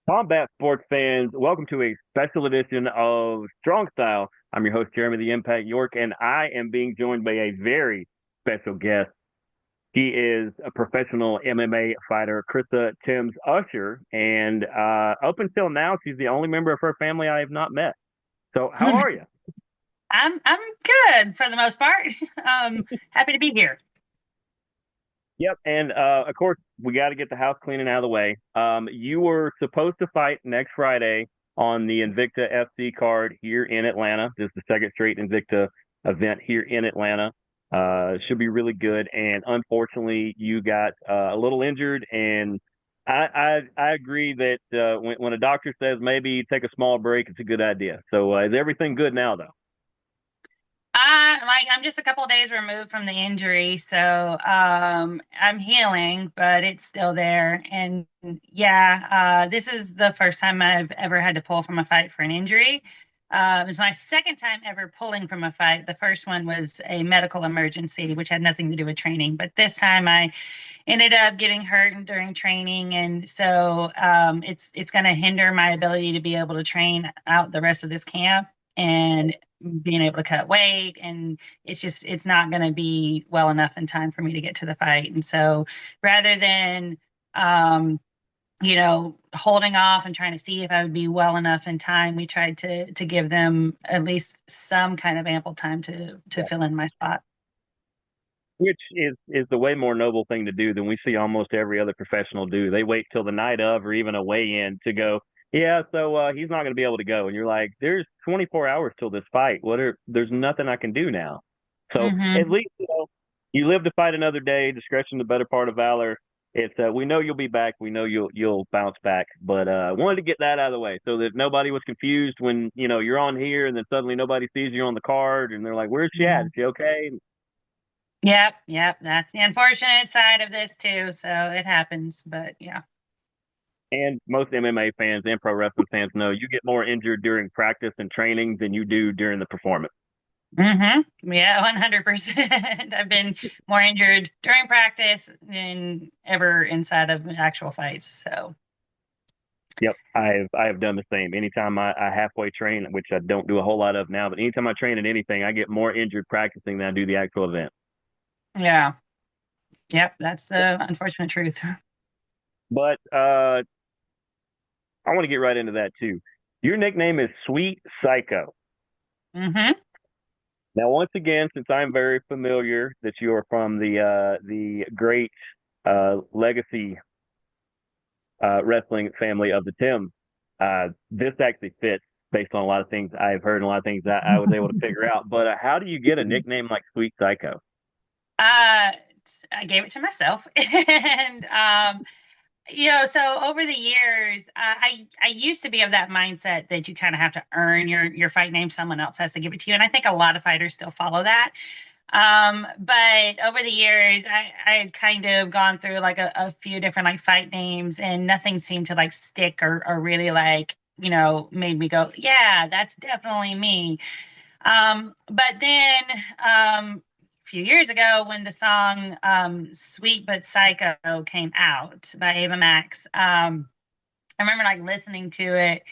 Combat sports fans, welcome to a special edition of Strong Style. I'm your host, Jeremy the Impact York, and I am being joined by a very special guest. He is a professional MMA fighter, Krissa Timbs-Usher, and up until now, she's the only member of her family I have not met. So, how are you? I'm good for the most part. Happy to be here. Yep, and of course, we got to get the house cleaning out of the way. You were supposed to fight next Friday on the Invicta FC card here in Atlanta. This is the second straight Invicta event here in Atlanta. Should be really good. And unfortunately, you got a little injured. And I agree that when a doctor says maybe take a small break, it's a good idea. So is everything good now, though? I'm just a couple of days removed from the injury, so I'm healing, but it's still there. And yeah, this is the first time I've ever had to pull from a fight for an injury. It's my second time ever pulling from a fight. The first one was a medical emergency, which had nothing to do with training, but this time I ended up getting hurt during training, and so it's going to hinder my ability to be able to train out the rest of this camp and being able to cut weight, and it's not going to be well enough in time for me to get to the fight. And so rather than um holding off and trying to see if I would be well enough in time, we tried to give them at least some kind of ample time to fill in my spot. Which is the way more noble thing to do than we see almost every other professional do. They wait till the night of or even a weigh-in to go, yeah, so he's not going to be able to go. And you're like, there's 24 hours till this fight. There's nothing I can do now. So at Hmm. least you live to fight another day. Discretion, the better part of valor. It's we know you'll be back. We know you'll bounce back. But I wanted to get that out of the way so that nobody was confused when you're on here and then suddenly nobody sees you on the card and they're like, "Where's she at? Is she okay?" Yep, yep. That's the unfortunate side of this too. So it happens, but yeah. And most MMA fans and pro wrestling fans know you get more injured during practice and training than you do during the performance. Yeah, 100%. I've been more injured during practice than ever inside of actual fights. So, Yep, I have done the same. Anytime I halfway train, which I don't do a whole lot of now, but anytime I train in anything, I get more injured practicing than I do the actual event. yeah. Yep, that's the unfortunate truth. But I want to get right into that too. Your nickname is Sweet Psycho. Hmm. Now, once again, since I'm very familiar that you are from the great legacy wrestling family of the Tim. This actually fits based on a lot of things I've heard and a lot of things that I was able to figure out. But how do you get a nickname like Sweet Psycho? Uh, I gave it to myself, and so over the years, I used to be of that mindset that you kind of have to earn your fight name. Someone else has to give it to you, and I think a lot of fighters still follow that. But over the years, I had kind of gone through like a few different like fight names, and nothing seemed to like stick or really like made me go, yeah, that's definitely me. But then a few years ago, when the song "Sweet But Psycho" came out by Ava Max, I remember like listening to it.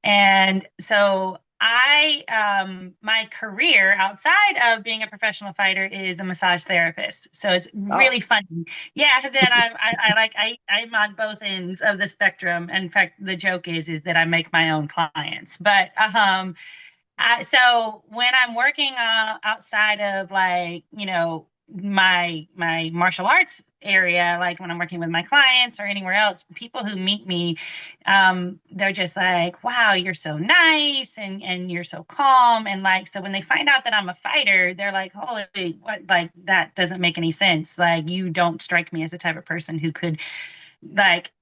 And so my career outside of being a professional fighter is a massage therapist. So it's Oh, really funny. Yeah, that I'm on both ends of the spectrum. In fact, the joke is that I make my own clients. But so when I'm working outside of like, my martial arts area, like when I'm working with my clients or anywhere else, people who meet me, they're just like, wow, you're so nice and you're so calm. And like, so when they find out that I'm a fighter, they're like, holy, what, like that doesn't make any sense. Like, you don't strike me as the type of person who could like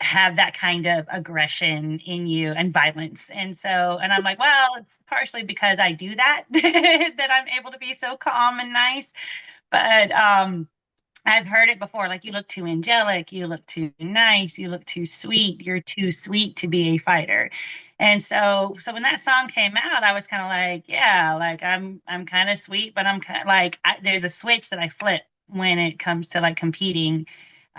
have that kind of aggression in you and violence. And so, and I'm like, well, it's partially because I do that, that I'm able to be so calm and nice. But I've heard it before, like you look too angelic, you look too nice, you look too sweet, you're too sweet to be a fighter. And so when that song came out, I was kind of like, yeah, like I'm kind of sweet, but I'm kind of like there's a switch that I flip when it comes to like competing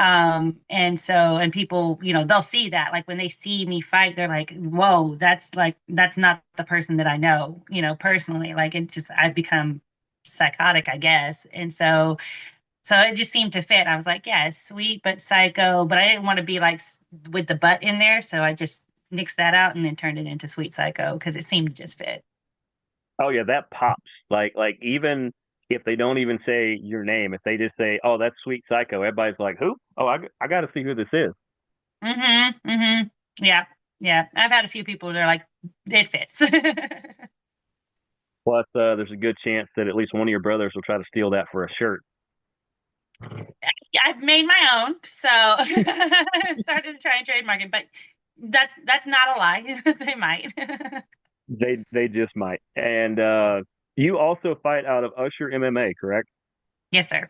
And people, they'll see that, like when they see me fight, they're like, whoa, that's not the person that I know, personally. Like I've become psychotic, I guess. And so it just seemed to fit. I was like, yeah, it's sweet but psycho, but I didn't want to be like with the butt in there, so I just nixed that out and then turned it into sweet psycho because it seemed to just fit. Oh yeah, that pops. Like even if they don't even say your name, if they just say, "Oh, that's Sweet Psycho," everybody's like, "Who? Oh, I got to see who this is." Mm-hmm. Yeah. Yeah. I've had a few people that are like, it fits. Plus, there's a good chance that at least one of your brothers will try to steal that for a shirt. Yeah, I've made my own, so started to try and trademark it, but that's not a lie. They might. They just might. And you also fight out of Usher MMA, correct? Yes, sir.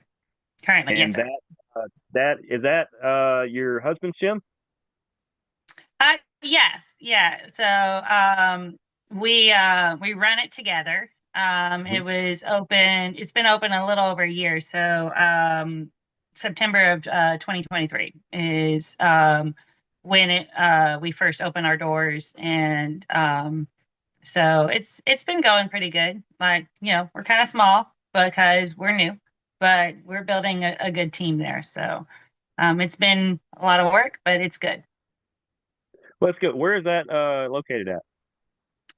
Currently, yes, And sir. that is that your husband's gym? Yes, yeah. So we run it together. Mhm. It's been open a little over a year. So September of 2023 is when we first opened our doors, and so it's been going pretty good. Like, we're kind of small because we're new, but we're building a good team there. So it's been a lot of work, but it's good. Let's go. Where is that located at?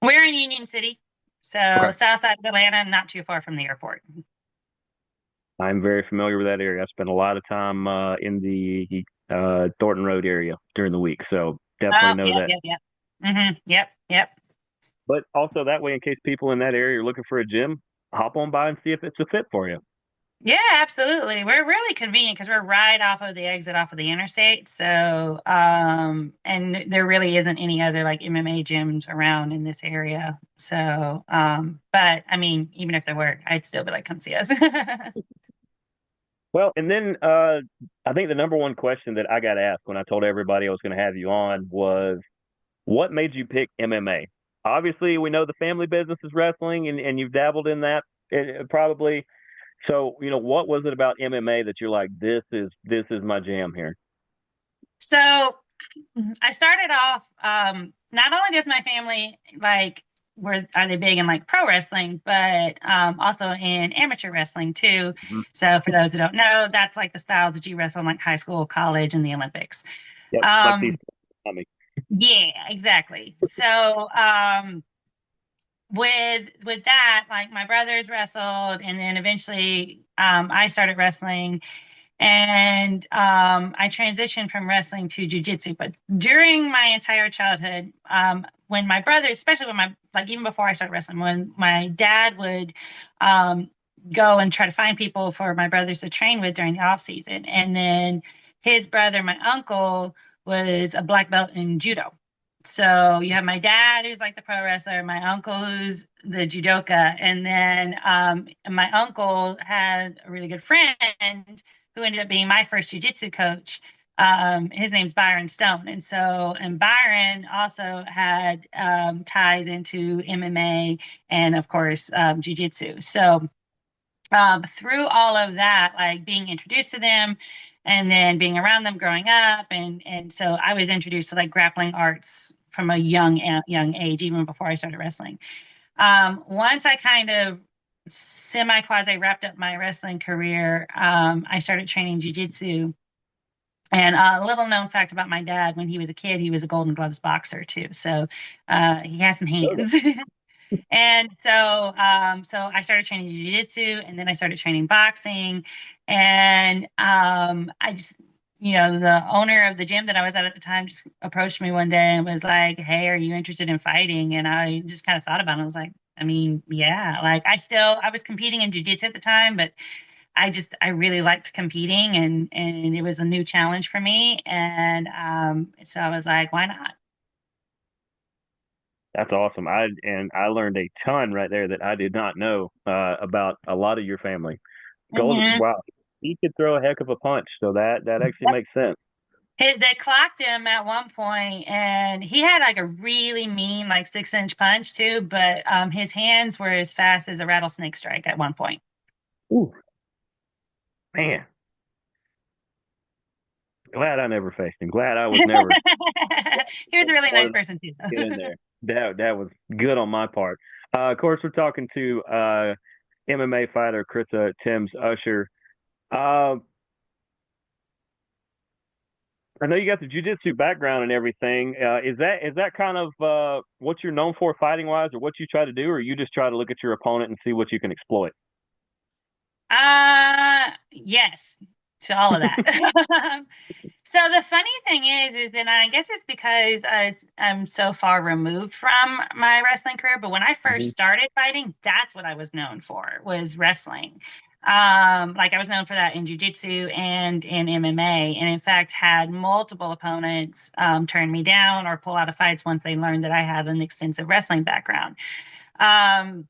We're in Union City, so Okay. south side of Atlanta, not too far from the airport. I'm very familiar with that area. I spent a lot of time in the Thornton Road area during the week, so definitely Oh, know yep, that. yep, yep. Yep. But also that way, in case people in that area are looking for a gym, hop on by and see if it's a fit for you. Yeah, absolutely. We're really convenient because we're right off of the exit off of the interstate. So, and there really isn't any other like MMA gyms around in this area. So, but I mean, even if there were, I'd still be like, come see us. Well, and then I think the number one question that I got asked when I told everybody I was going to have you on was, what made you pick MMA? Obviously, we know the family business is wrestling, and you've dabbled in that probably. So, what was it about MMA that you're like, this is my jam here? So I started off, not only does my family like are they big in like pro wrestling, but also in amateur wrestling too. Mhm. So for those who don't know, that's like the styles that you wrestle in like high school, college, and the Olympics. Yep, like these. Um, I mean, yeah, exactly. So with that, like my brothers wrestled, and then eventually I started wrestling, and I transitioned from wrestling to jujitsu. But during my entire childhood, when my brothers, especially when my like even before I started wrestling, when my dad would um, go and try to find people for my brothers to train with during the off season, and then his brother, my uncle, was a black belt in judo. So you have my dad, who's like the pro wrestler, my uncle, who's the judoka, and then my uncle had a really good friend who ended up being my first jujitsu coach. His name's Byron Stone. And Byron also had ties into MMA and, of course, jujitsu. So, through all of that, like being introduced to them and then being around them growing up. And so I was introduced to like grappling arts from a young age, even before I started wrestling. Once I kind of semi quasi wrapped up my wrestling career, I started training jujitsu. And a little known fact about my dad: when he was a kid, he was a Golden Gloves boxer too. So he has some know that. hands. And so I started training jiu-jitsu, and then I started training boxing. And I just, the owner of the gym that I was at the time just approached me one day and was like, "Hey, are you interested in fighting?" And I just kind of thought about it. I was like, I mean, yeah, like I was competing in jiu-jitsu at the time, but I really liked competing, and it was a new challenge for me. And so I was like, why not? That's awesome. I learned a ton right there that I did not know about a lot of your family. Golden, Mhm. wow, he could throw a heck of a punch, so that actually makes sense. They clocked him at one point, and he had like a really mean, like 6-inch punch too. But his hands were as fast as a rattlesnake strike at one point. Ooh, man, glad I never faced him. Glad I was never He was a really smart nice enough person too. to get in there. That was good on my part. Of course, we're talking to MMA fighter Krissa Timbs-Usher. Uh, I know you got the jiu-jitsu background and everything. Is that kind of what you're known for fighting wise, or what you try to do, or you just try to look at your opponent and see what you can exploit? Yes, to all of that. So the funny thing is that I guess it's because I'm so far removed from my wrestling career. But when I first Hmm. started fighting, that's what I was known for was wrestling. Like I was known for that in jiu-jitsu and in MMA, and in fact had multiple opponents turn me down or pull out of fights once they learned that I had an extensive wrestling background. Um,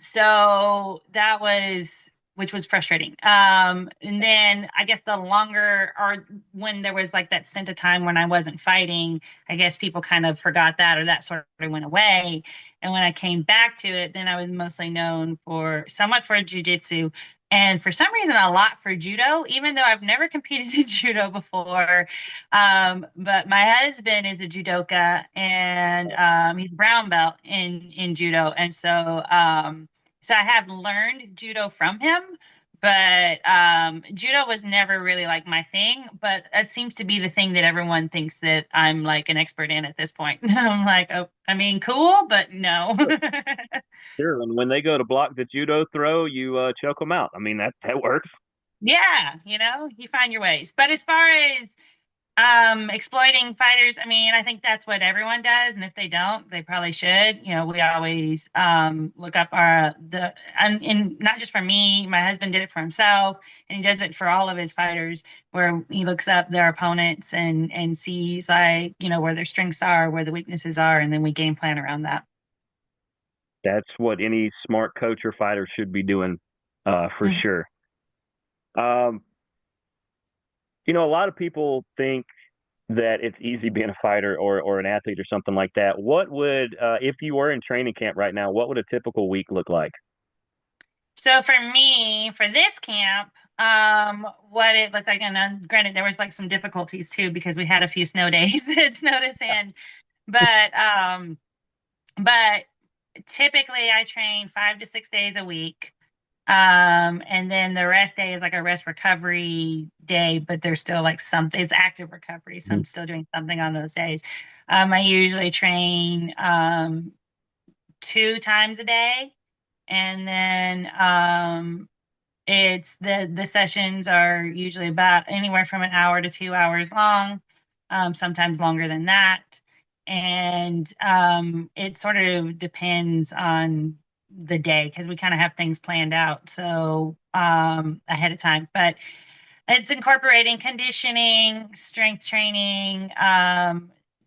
so that was which was frustrating. And then I guess the longer or when there was like that stint of time when I wasn't fighting, I guess people kind of forgot that or that sort of went away. And when I came back to it, then I was mostly known for somewhat for jujitsu and for some reason a lot for judo, even though I've never competed in judo before. But my husband is a judoka and he's brown belt in judo. And so I have learned judo from him, but judo was never really like my thing. But that seems to be the thing that everyone thinks that I'm like an expert in at this point. I'm like, oh, I mean, cool, but no. Sure. And when they go to block the judo throw, you choke them out. I mean, that works. Yeah, you find your ways. But as far as exploiting fighters, I mean, I think that's what everyone does, and if they don't, they probably should. We always look up and not just for me, my husband did it for himself, and he does it for all of his fighters, where he looks up their opponents and sees like, where their strengths are, where the weaknesses are, and then we game plan around that. That's what any smart coach or fighter should be doing, for Mhm. sure. Um, a lot of people think that it's easy being a fighter or an athlete or something like that. What would, if you were in training camp right now, what would a typical week look like? So for me, for this camp, what it looks like, and granted, there was like some difficulties too because we had a few snow days. It snowed us in, but but typically I train 5 to 6 days a week. And then the rest day is like a rest recovery day, but there's still like it's active recovery, so I'm still doing something on those days. I usually train 2 times a day, and then it's the sessions are usually about anywhere from an hour to 2 hours long, sometimes longer than that. And it sort of depends on the day because we kind of have things planned out so ahead of time. But it's incorporating conditioning, strength training.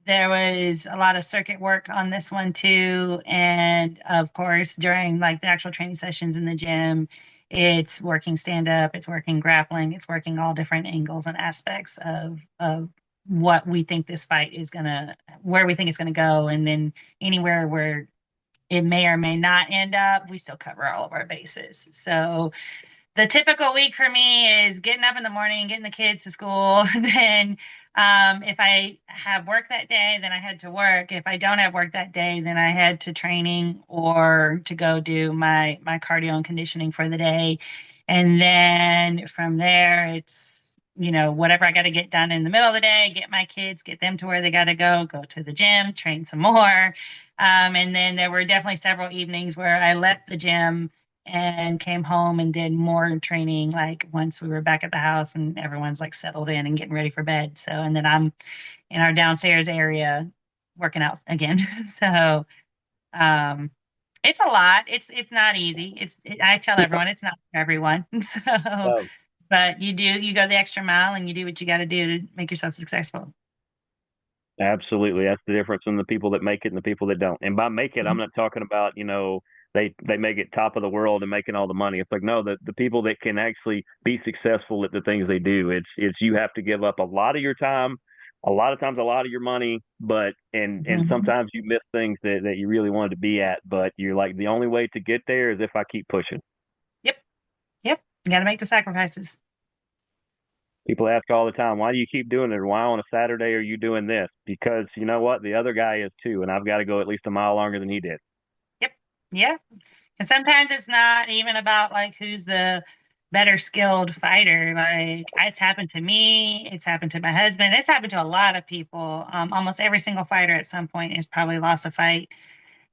There was a lot of circuit work on this one too. And of course, during like the actual training sessions in the gym, it's working stand up, it's working grappling, it's working all different angles and aspects of what we think this fight is gonna, where we think it's gonna go, and then anywhere where it may or may not end up, we still cover all of our bases. So the typical week for me is getting up in the morning, getting the kids to school. Then, if I have work that day, then I head to work. If I don't have work that day, then I head to training or to go do my cardio and conditioning for the day. And then from there, it's whatever I got to get done in the middle of the day, get my kids, get them to where they got to go to the gym, train some more. And then there were definitely several evenings where I left the gym and came home and did more training like once we were back at the house and everyone's like settled in and getting ready for bed. So, and then I'm in our downstairs area working out again. So, um, it's a lot. It's not easy. I tell everyone it's not for everyone. So, No, but you go the extra mile and you do what you got to do to make yourself successful. absolutely. That's the difference in the people that make it and the people that don't. And by make it, I'm Mhm. not talking about, they make it top of the world and making all the money. It's like, no, the people that can actually be successful at the things they do, it's you have to give up a lot of your time, a lot of times a lot of your money, but and Mhm. sometimes you miss things that you really wanted to be at, but you're like, the only way to get there is if I keep pushing. Yep. Yep. You got to make the sacrifices. People ask all the time, why do you keep doing it? Why on a Saturday are you doing this? Because you know what? The other guy is too, and I've got to go at least a mile longer than he did. Yep. Yeah. And sometimes it's not even about like who's the better skilled fighter. Like it's happened to me, it's happened to my husband, it's happened to a lot of people. Almost every single fighter at some point has probably lost a fight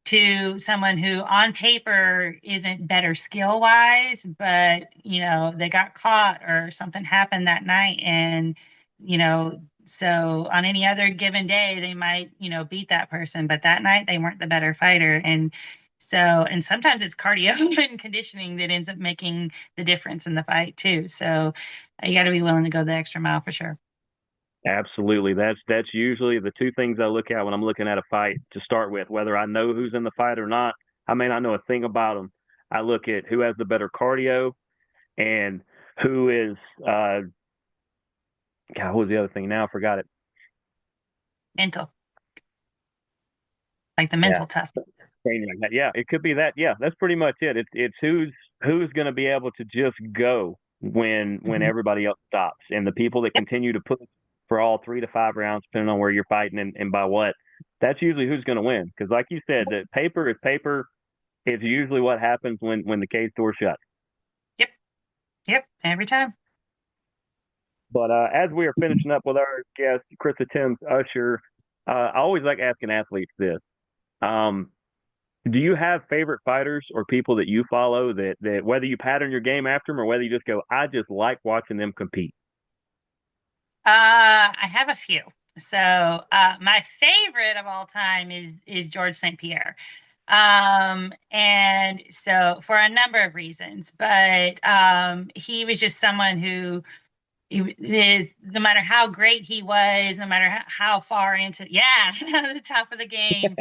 to someone who on paper isn't better skill wise, but they got caught or something happened that night. And, so on any other given day, they might, beat that person, but that night they weren't the better fighter. And sometimes it's cardio and conditioning that ends up making the difference in the fight too. So you got to be willing to go the extra mile for sure. Absolutely. That's usually the two things I look at when I'm looking at a fight to start with, whether I know who's in the fight or not. I may not know a thing about them. I look at who has the better cardio and who is God, what was the other thing? Now I forgot it. Mental, like the Yeah. mental tough. Training like that. Yeah, it could be that. Yeah, that's pretty much it. It's who's going to be able to just go when Mhm. everybody else stops, and the people that Yep. continue to push for all 3 to 5 rounds, depending on where you're fighting and by what. That's usually who's going to win. Because, like you said, that paper is paper. It's usually what happens when the cage door shuts. Yep. Yep. Every time. But as we are finishing up with our guest, Krissa Timbs-Usher, I always like asking athletes this. Um, Do you have favorite fighters or people that you follow that whether you pattern your game after them or whether you just go, I just like watching them compete? I have a few. So, my favorite of all time is George St. Pierre. And so for a number of reasons, but he was just someone who is no matter how great he was, no matter how far into the top of the game,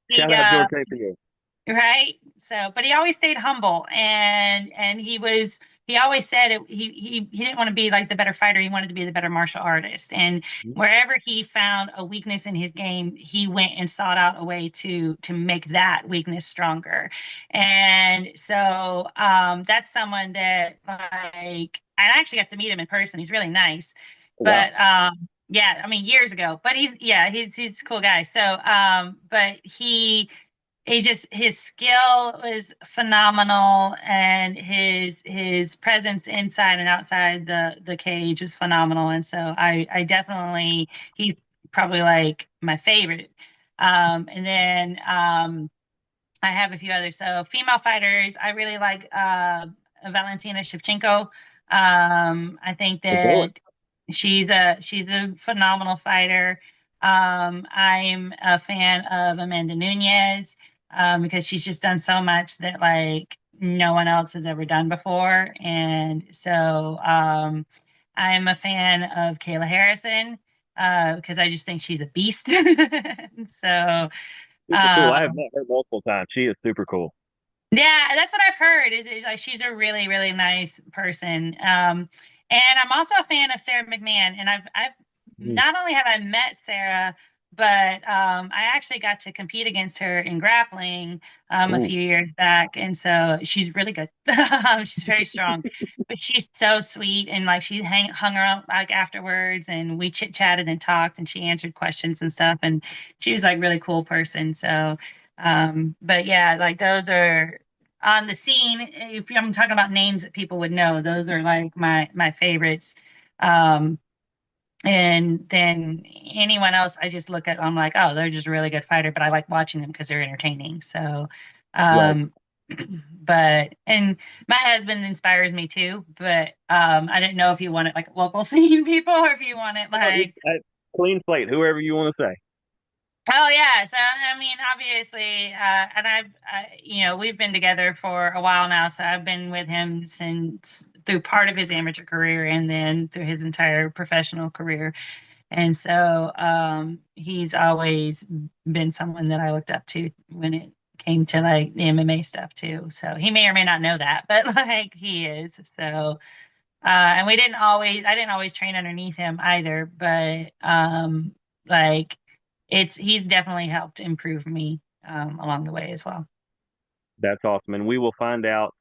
he Shout out George St. Pierre. right? So, but he always stayed humble, and he always said he didn't want to be like the better fighter. He wanted to be the better martial artist. And wherever he found a weakness in his game, he went and sought out a way to make that weakness stronger. And so that's someone that like I actually got to meet him in person. He's really nice. Wow. But yeah, I mean years ago. But he's a cool guy. So but he just his skill was phenomenal, and his presence inside and outside the cage was phenomenal. And so I definitely he's probably like my favorite. And then I have a few others. So female fighters, I really like Valentina Shevchenko. I think Really? that she's a phenomenal fighter. I'm a fan of Amanda Nunez because she's just done so much that like no one else has ever done before. And so I'm a fan of Kayla Harrison because I just think she's a beast. So Super cool. I have um, met her multiple times. She is super cool. yeah, that's what I've heard is like she's a really, really nice person. And I'm also a fan of Sarah McMahon. And I've Mhm. not only have I met Sarah, but I actually got to compete against her in grappling a Ooh. few years back. And so she's really good. She's very strong, but she's so sweet. And like hung around like afterwards and we chit chatted and talked and she answered questions and stuff. And she was like really cool person. So but yeah, like those are on the scene. If I'm talking about names that people would know, those are like my favorites. Um, and then anyone else, I just look at, I'm like, oh, they're just a really good fighter, but I like watching them because they're entertaining. So, Right. um, and my husband inspires me too, but I didn't know if you wanted like local scene people or if you wanted No, like clean slate, whoever you want to say. Oh yeah, so I mean, obviously, and we've been together for a while now. So I've been with him since through part of his amateur career and then through his entire professional career. And so he's always been someone that I looked up to when it came to like the MMA stuff too. So he may or may not know that, but like he is. So and I didn't always train underneath him either, but like he's definitely helped improve me along the way as well. That's awesome. And we will find out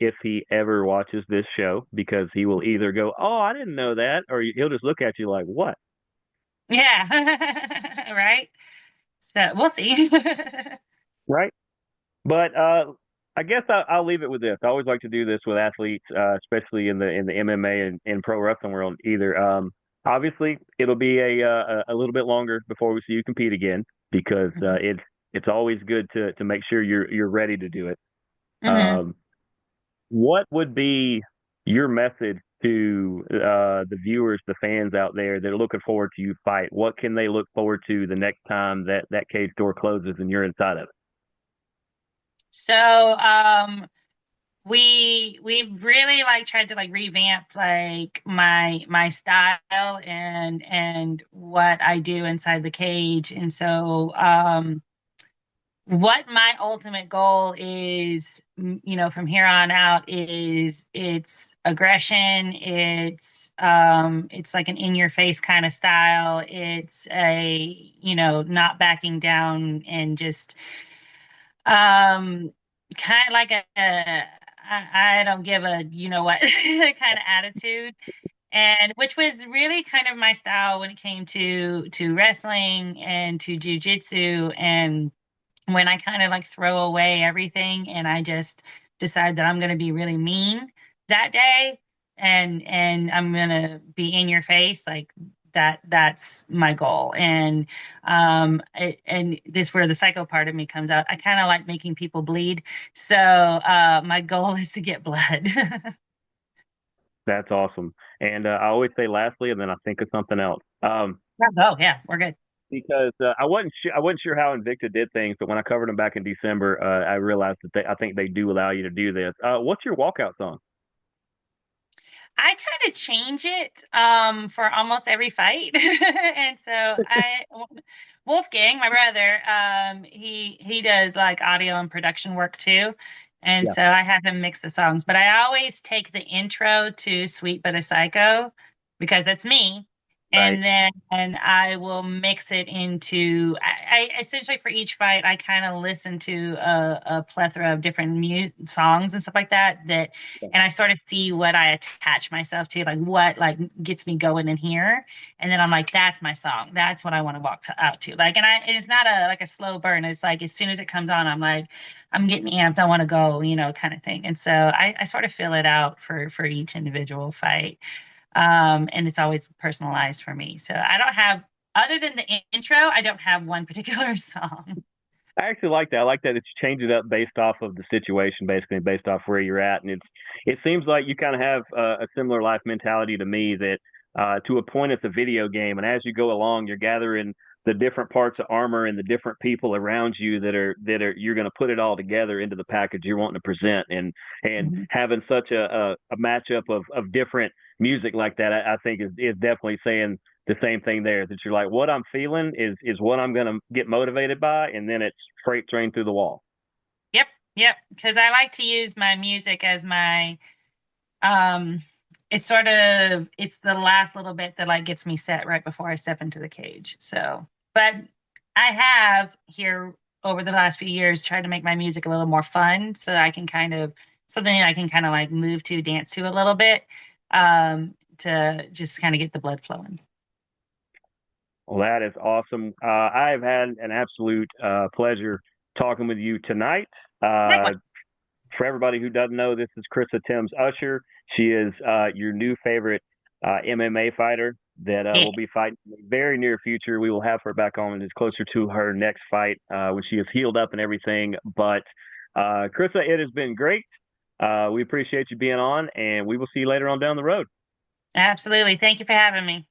if he ever watches this show because he will either go, "Oh, I didn't know that," or he'll just look at you like, "What?" Yeah. Right. So we'll see. Right? But I guess I'll leave it with this. I always like to do this with athletes, especially in the MMA and pro wrestling world. Either obviously it'll be a little bit longer before we see you compete again because it's always good to make sure you're ready to do it. Hmm. Um, what would be your message to the viewers, the fans out there that are looking forward to you fight? What can they look forward to the next time that cage door closes and you're inside of it? So, we've really like tried to like revamp like my style and what I do inside the cage. And so, what my ultimate goal is, from here on out is it's aggression. It's like an in your face kind of style. It's a, not backing down and just, um, kind of like I don't give a, what kind of attitude. And which was really kind of my style when it came to wrestling and to jujitsu, and when I kind of like throw away everything and I just decide that I'm going to be really mean that day, and I'm going to be in your face like that's my goal. And and this where the psycho part of me comes out. I kind of like making people bleed. So my goal is to get blood. That's awesome. And I always say lastly, and then I think of something else. Oh yeah, we're good. Because I wasn't sure how Invicta did things, but when I covered them back in December, I realized that I think they do allow you to do this. What's your walkout song? I kind of change it for almost every fight. And so Wolfgang, my brother, he does like audio and production work too. And Yeah, so I have him mix the songs, but I always take the intro to Sweet But a Psycho because that's me. right. And then I will mix it into I essentially for each fight I kind of listen to a plethora of different songs and stuff like that, and I sort of see what I attach myself to, like what like gets me going in here, and then I'm like, that's my song. That's what I want to out to. Like, and it's not a like a slow burn. It's like as soon as it comes on, I'm like, I'm getting amped. I want to go, kind of thing. And so I sort of fill it out for each individual fight, and it's always personalized for me. So I don't have other than the intro, I don't have one particular song. I actually like that. I like that it's changed it up based off of the situation, basically based off where you're at, and it seems like you kind of have a similar life mentality to me that to a point it's a video game, and as you go along, you're gathering the different parts of armor and the different people around you that are you're going to put it all together into the package you're wanting to present, and Mhm. having such a matchup of different music like that, I think is definitely saying the same thing there that you're like, what I'm feeling is what I'm going to get motivated by, and then it's freight train through the wall. Yep, yep. Because I like to use my music as my um it's the last little bit that like gets me set right before I step into the cage. So, but I have here over the last few years tried to make my music a little more fun so that I can kind of something that I can kind of like move to, dance to a little bit, to just kind of get the blood flowing. Well, that is awesome. I've had an absolute pleasure talking with you tonight. Uh, Likewise. for everybody who doesn't know, this is Krissa Timbs-Usher. She is your new favorite MMA fighter that Yeah, will be fighting in the very near future. We will have her back on when it's closer to her next fight when she is healed up and everything. But Krissa, it has been great. We appreciate you being on, and we will see you later on down the road. absolutely. Thank you for having me.